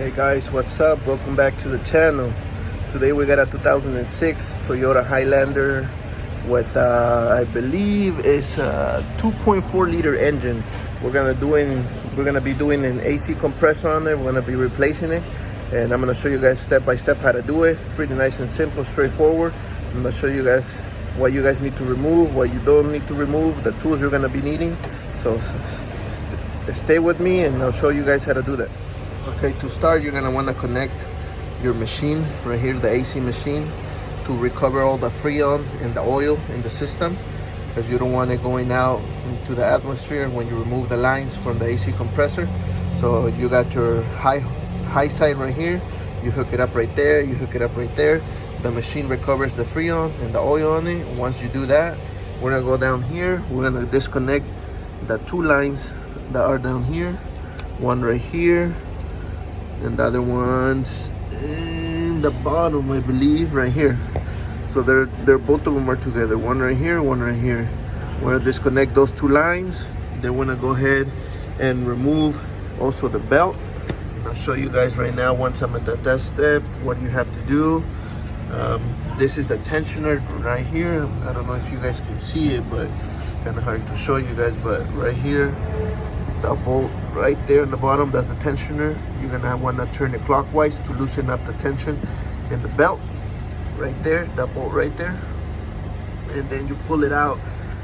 Hey guys, what's up? Welcome back to the channel. Today we got a 2006 Toyota Highlander with I believe is a 2.4 liter engine. We're gonna be doing an AC compressor on there. We're gonna be replacing it, and I'm gonna show you guys step by step how to do it. It's pretty nice and simple, straightforward. I'm gonna show you guys what you guys need to remove, what you don't need to remove, the tools you're gonna be needing. So stay with me and I'll show you guys how to do that. Okay, to start, you're gonna wanna connect your machine right here, the AC machine, to recover all the freon and the oil in the system, because you don't want it going out into the atmosphere when you remove the lines from the AC compressor. So you got your high side right here, you hook it up right there, you hook it up right there. The machine recovers the freon and the oil on it. Once you do that, we're gonna go down here, we're gonna disconnect the two lines that are down here, one right here, and the other one's in the bottom, I believe, right here. So they're both of them are together, one right here, one right here. We're gonna disconnect those two lines. Then we're gonna go ahead and remove also the belt. I'll show you guys right now, once I'm at that step, what you have to do. This is the tensioner right here. I don't know if you guys can see it, but kind of hard to show you guys, but right here, the bolt right there in the bottom, that's the tensioner. You're gonna want to turn it clockwise to loosen up the tension in the belt right there, that bolt right there, and then you pull it out,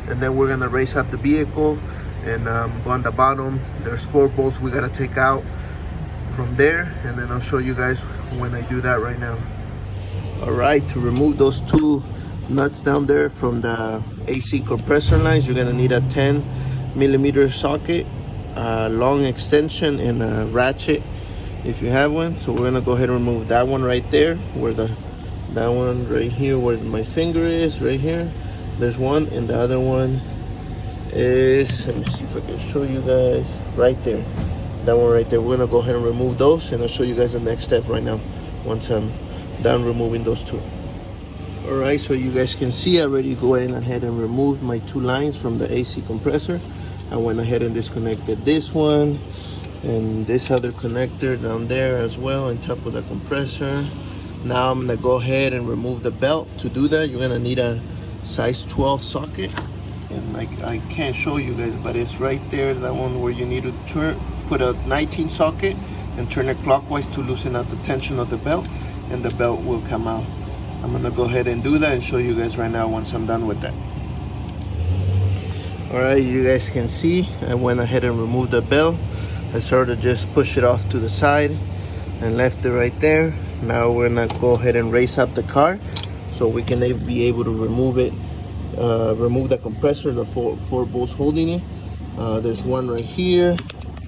and then we're gonna raise up the vehicle and go on the bottom. There's 4 bolts we gotta take out from there, and then I'll show you guys when I do that right now. All right, to remove those 2 nuts down there from the AC compressor lines, you're gonna need a 10mm socket, long extension, and a ratchet if you have one. So we're gonna go ahead and remove that one right there, where that one right here where my finger is, right here, there's one, and the other one is, let me see if I can show you guys, right there, that one right there. We're gonna go ahead and remove those, and I'll show you guys the next step right now once I'm done removing those 2. All right, so you guys can see I already went ahead and removed my 2 lines from the AC compressor. I went ahead and disconnected this one and this other connector down there as well on top of the compressor. Now I'm gonna go ahead and remove the belt. To do that, you're gonna need a size 12 socket, and I can't show you guys, but it's right there, that one where you need to put a 19 socket and turn it clockwise to loosen up the tension of the belt, and the belt will come out. I'm gonna go ahead and do that and show you guys right now once I'm done with that. All right, you guys can see I went ahead and removed the belt. I sort of just push it off to the side and left it right there. Now we're gonna go ahead and raise up the car so we can be able to remove it, remove the compressor, the four bolts holding it. There's one right here,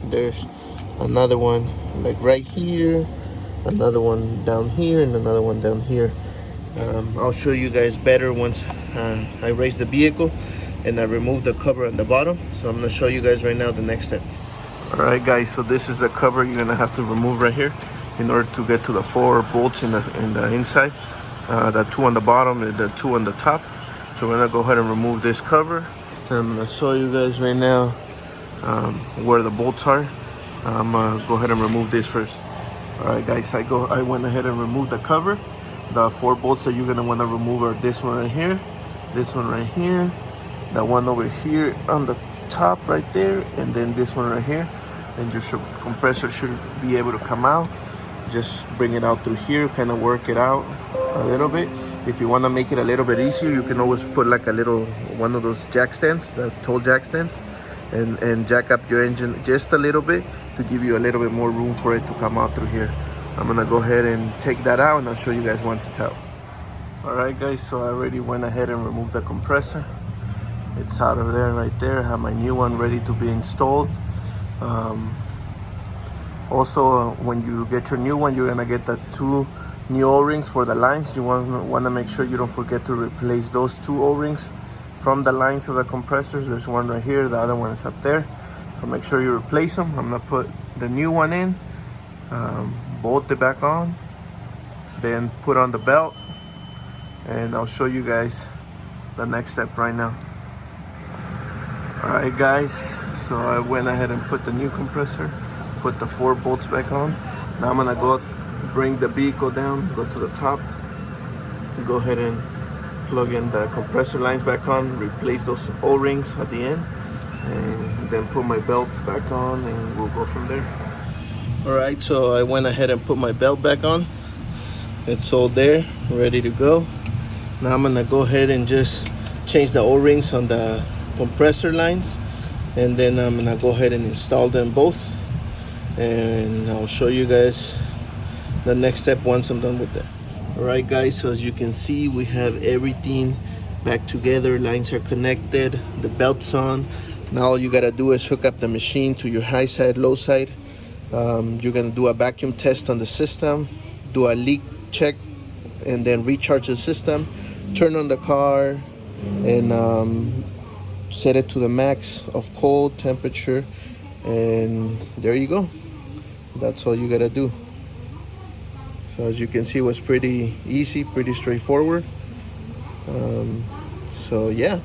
there's another one like right here, another one down here, and another one down here. I'll show you guys better once I raise the vehicle and I remove the cover on the bottom. So I'm gonna show you guys right now the next step. All right guys, so this is the cover you're gonna have to remove right here in order to get to the 4 bolts in the inside, the 2 on the bottom and the 2 on the top. So we're gonna go ahead and remove this cover. And I'm gonna show you guys right now where the bolts are. I'm gonna go ahead and remove this first. All right guys, I went ahead and removed the cover. The 4 bolts that you're gonna wanna remove are this one right here, this one right here, that one over here on the top right there, and then this one right here. And your compressor should be able to come out. Just bring it out through here, kind of work it out a little bit. If you wanna make it a little bit easier, you can always put like a little, one of those jack stands, the tall jack stands, and jack up your engine just a little bit to give you a little bit more room for it to come out through here. I'm gonna go ahead and take that out, and I'll show you guys once it's out. All right guys, so I already went ahead and removed the compressor. It's out of there right there. I have my new one ready to be installed. Also, when you get your new one, you're gonna get the 2 new O-rings for the lines. You want to make sure you don't forget to replace those 2 O-rings from the lines of the compressors. There's one right here, the other one is up there. So make sure you replace them. I'm gonna put the new one in, bolt it back on, then put on the belt, and I'll show you guys the next step right now. All right guys, so I went ahead and put the new compressor, put the 4 bolts back on, Now I'm gonna go bring the vehicle down, go to the top, go ahead and plug in the compressor lines back on, replace those O-rings at the end, and then put my belt back on, and we'll go from there. All right, so I went ahead and put my belt back on. It's all there, ready to go. Now I'm gonna go ahead and just change the O-rings on the compressor lines, and then I'm gonna go ahead and install them both, and I'll show you guys the next step once I'm done with that. All right guys, so as you can see, we have everything back together. Lines are connected, the belt's on. Now all you gotta do is hook up the machine to your high side, low side. You're gonna do a vacuum test on the system, do a leak check, and then recharge the system, turn on the car, and set it to the max of cold temperature, and there you go. That's all you gotta do. So as you can see, it was pretty easy, pretty straightforward. So yeah,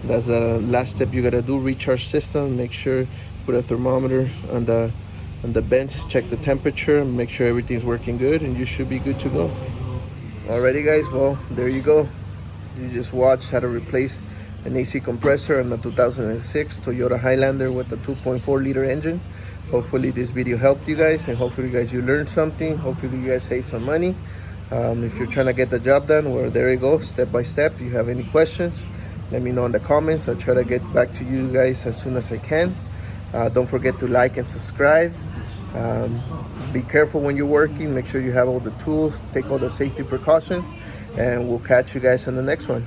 that's the last step you gotta do. Recharge system, make sure, put a thermometer on the bench, check the temperature, make sure everything's working good, and you should be good to go. Alrighty guys, well, there you go. You just watched how to replace an AC compressor on the 2006 Toyota Highlander with a 2.4 liter engine. Hopefully this video helped you guys, and hopefully guys you learned something. Hopefully you guys save some money. If you're trying to get the job done, well, there you go, step by step. If you have any questions, let me know in the comments. I'll try to get back to you guys as soon as I can. Don't forget to like and subscribe. Be careful when you're working. Make sure you have all the tools, take all the safety precautions, and we'll catch you guys on the next one.